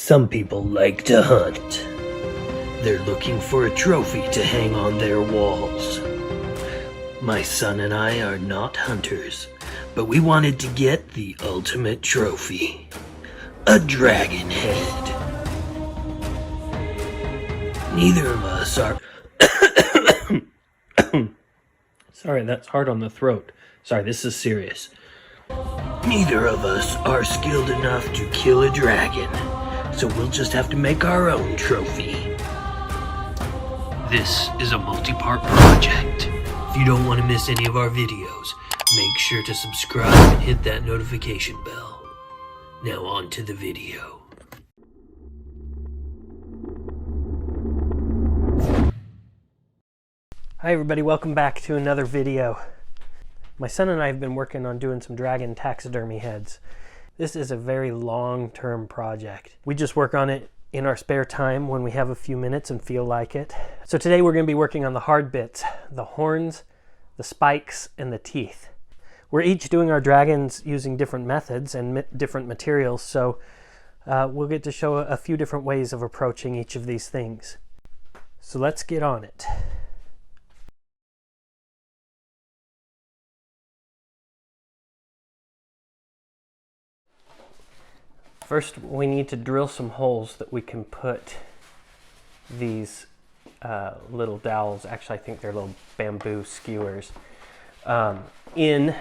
Some people like to hunt. They're looking for a trophy to hang on their walls. My son and I are not hunters, but we wanted to get the ultimate trophy. A dragon head. Neither of us are... Sorry, that's hard on the throat. Sorry, this is serious. Neither of us are skilled enough to kill a dragon, so we'll just have to make our own trophy. This is a multi-part project. If you don't want to miss any of our videos, make sure to subscribe and hit that notification bell. Now on to the video. Hi everybody, welcome back to another video. My son and I have been working on doing some dragon taxidermy heads. This is a very long-term project. We just work on it in our spare time when we have a few minutes and feel like it. So today we're going to be working on the hard bits, the horns, the spikes, and the teeth. We're each doing our dragons using different methods and different materials, so we'll get to show a few different ways of approaching each of these things. So let's get on it. First, we need to drill some holes that we can put these little dowels, actually I think they're little bamboo skewers, in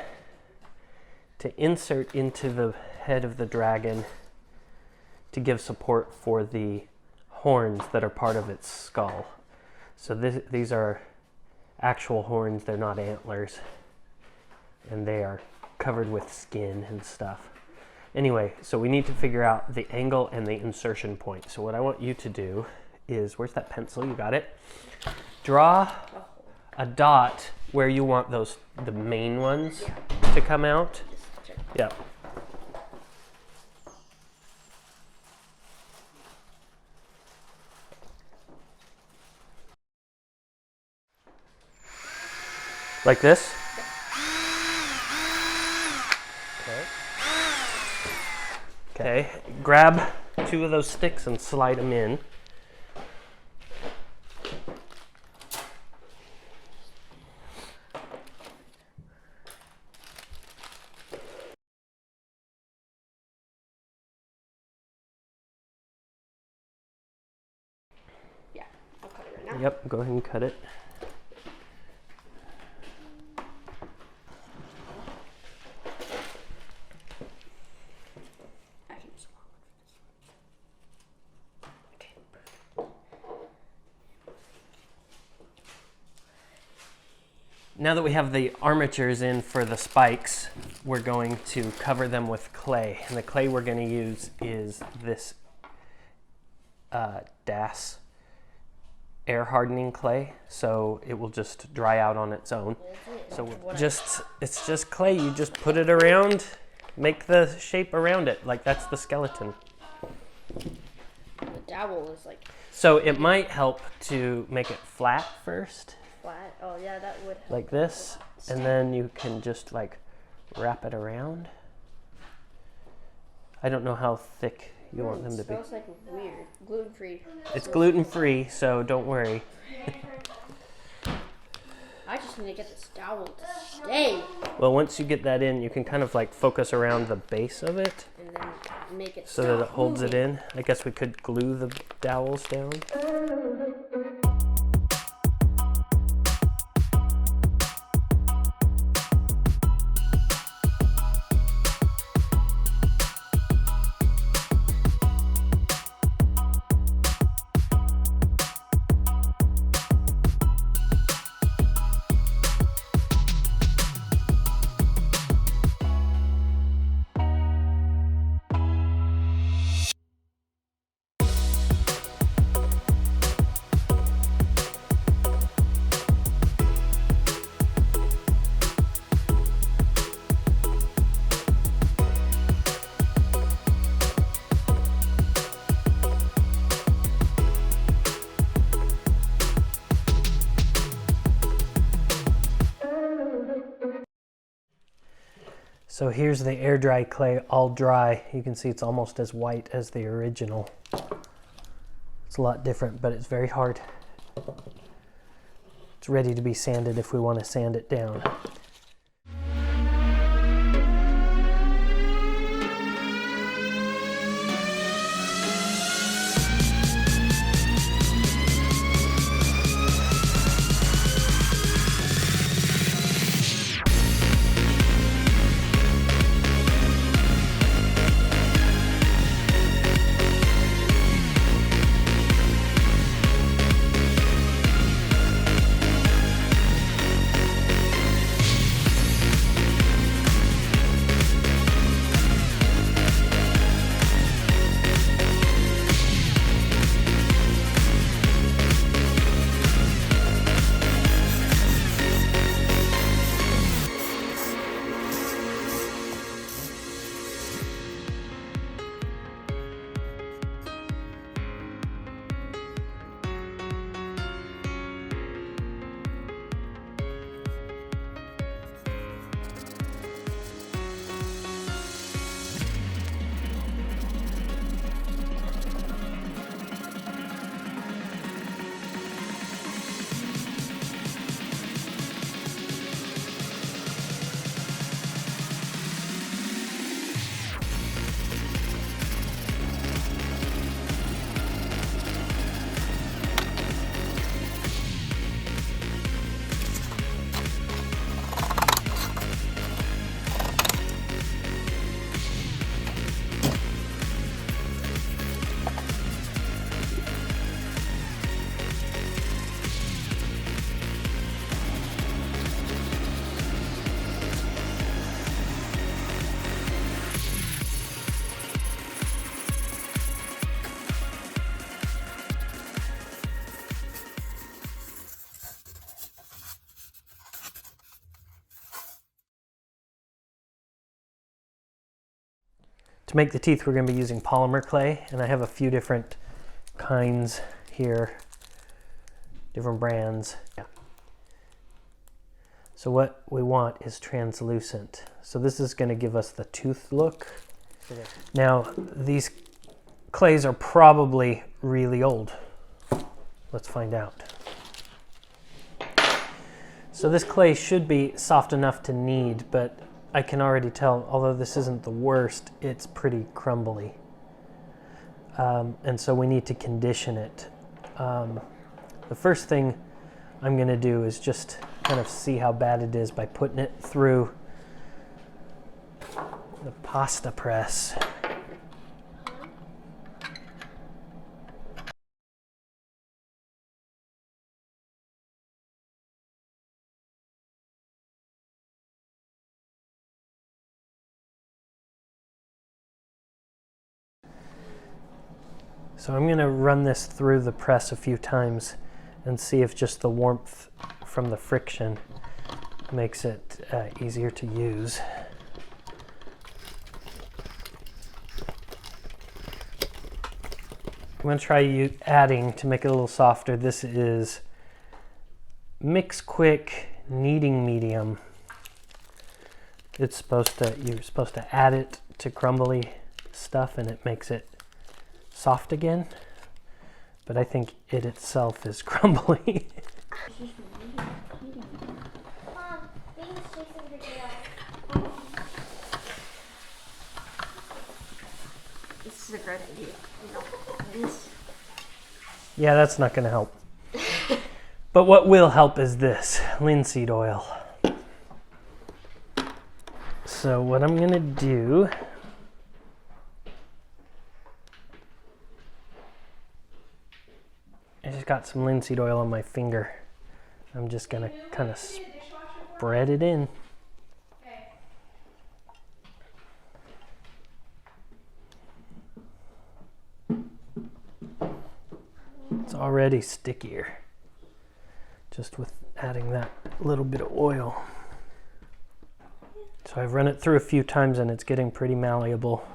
to insert into the head of the dragon to give support for the horns that are part of its skull. So these are actual horns, they're not antlers, and they are covered with skin and stuff. Anyway, so we need to figure out the angle and the insertion point. So what I want you to do is, where's that pencil? You got it? Draw a dot where you want the main ones to come out. Yeah. Like this? Okay, grab two of those sticks and slide them in. Yeah, I'll cut it right now. Yep, go ahead and cut it. Now that we have the armatures in for the spikes, we're going to cover them with clay. And the clay we're going to use is this DAS air hardening clay, so it will just dry out on its own. So it's just clay. You just put it around, make the shape around it, like that's the skeleton. The dowel is like... So it might help to make it flat first. Flat? Oh yeah, that would help. Like this, and then you can just like wrap it around. I don't know how thick you want them to be. It smells like weird. Gluten-free. It's gluten-free, so don't worry. I just need to get this dowel to stay. Well, once you get that in, you can kind of like focus around the base of it. And then make it so that it holds it in. I guess we could glue the dowels down. So here's the air dry clay all dry. You can see it's almost as white as the original. It's a lot different, but it's very hard. It's ready to be sanded if we want to sand it down. To make the teeth, we're going to be using polymer clay, and I have a few different kinds here, different brands. Yeah. So what we want is translucent. So this is going to give us the tooth look. Now, these clays are probably really old. Let's find out. So this clay should be soft enough to knead, but I can already tell, although this isn't the worst, it's pretty crumbly. And so we need to condition it. The first thing I'm going to do is just kind of see how bad it is by putting it through the pasta press. So I'm going to run this through the press a few times and see if just the warmth from the friction makes it easier to use. I'm going to try adding, to make it a little softer, this is Mix Quick Kneading Medium. It's supposed to, you're supposed to add it to crumbly stuff and it makes it soft again, but I think it itself is crumbly. This is a great idea. Yeah, that's not going to help. But what will help is this, linseed oil. So what I'm going to do, I just got some linseed oil on my finger. I'm just going to kind of spread it in. It's already stickier just with adding that little bit of oil. So I've run it through a few times and it's getting pretty malleable.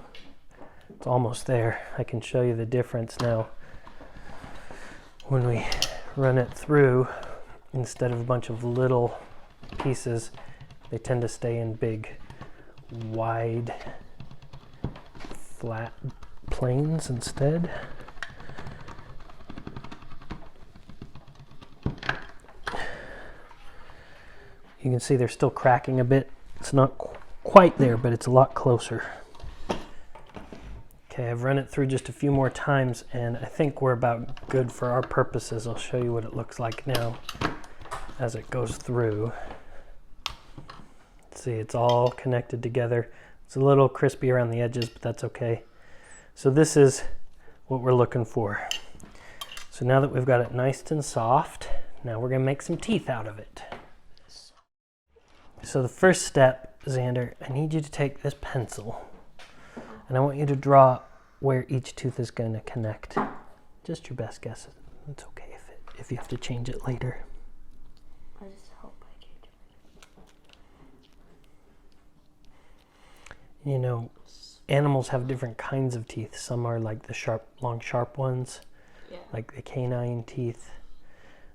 It's almost there. I can show you the difference now. When we run it through, instead of a bunch of little pieces, they tend to stay in big wide, flat planes instead. You can see they're still cracking a bit. It's not quite there, but it's a lot closer. Okay, I've run it through just a few more times, and I think we're about good for our purposes. I'll show you what it looks like now as it goes through. See, it's all connected together. It's a little crispy around the edges, but that's okay. So this is what we're looking for. So now that we've got it nice and soft, now we're gonna make some teeth out of it. So the first step, Xander, I need you to take this pencil and I want you to draw where each tooth is going to connect. Just your best guess. It's okay if you have to change it later. I just hope I change it. You know, animals have different kinds of teeth. Some are like the sharp, long, sharp ones, like the canine teeth.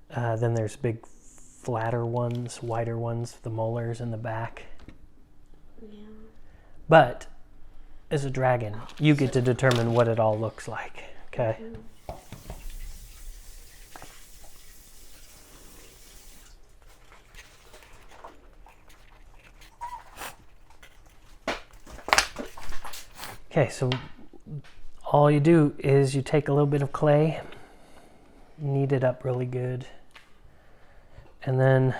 Then there's big, flatter ones, wider ones, the molars in the back. Yeah. But as a dragon, you get to determine what it all looks like, okay? Okay, so all you do is you take a little bit of clay, knead it up really good, and then,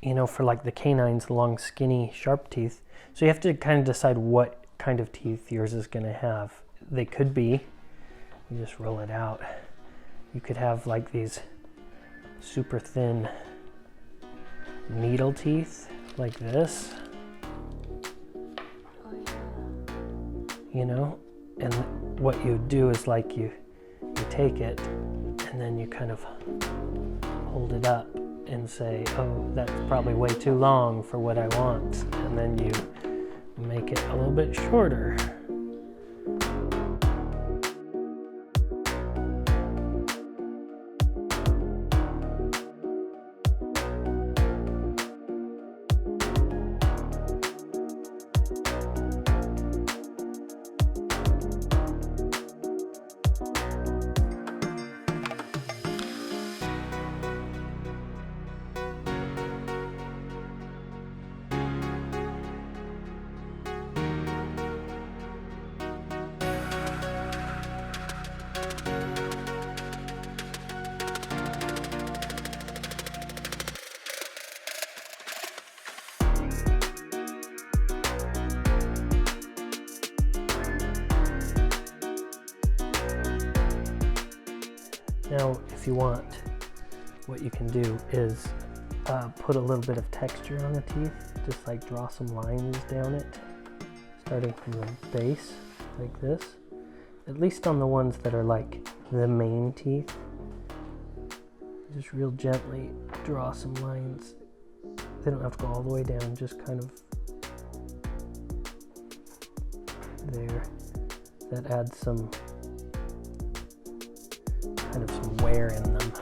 you know, for like the canines, the long, skinny, sharp teeth, so you have to kind of decide what kind of teeth yours is going to have. They could be, you just roll it out, you could have like these super thin needle teeth, like this. You know, and what you do is like you take it and then you kind of hold it up and say, oh, that's probably way too long for what I want, and then you make it a little bit shorter. Now, if you want, what you can do is put a little bit of texture on the teeth, just like draw some lines down it, starting from the base, like this. At least on the ones that are like the main teeth. Just real gently draw some lines. They don't have to go all the way down, just kind of there. That adds some kind of some wear in them.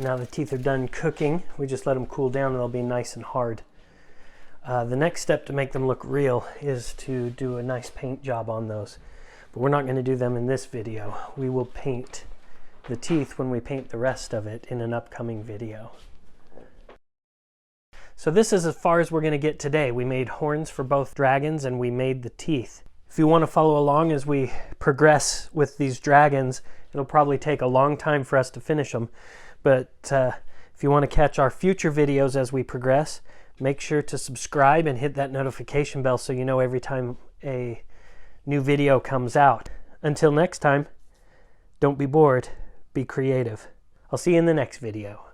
Now the teeth are done cooking. We just let them cool down and they'll be nice and hard. The next step to make them look real is to do a nice paint job on those. But we're not going to do them in this video. We will paint the teeth when we paint the rest of it in an upcoming video. So this is as far as we're going to get today. We made horns for both dragons and we made the teeth. If you want to follow along as we progress with these dragons, it'll probably take a long time for us to finish them. But if you want to catch our future videos as we progress, make sure to subscribe and hit that notification bell so you know every time a new video comes out. Until next time, don't be bored, be creative. I'll see you in the next video.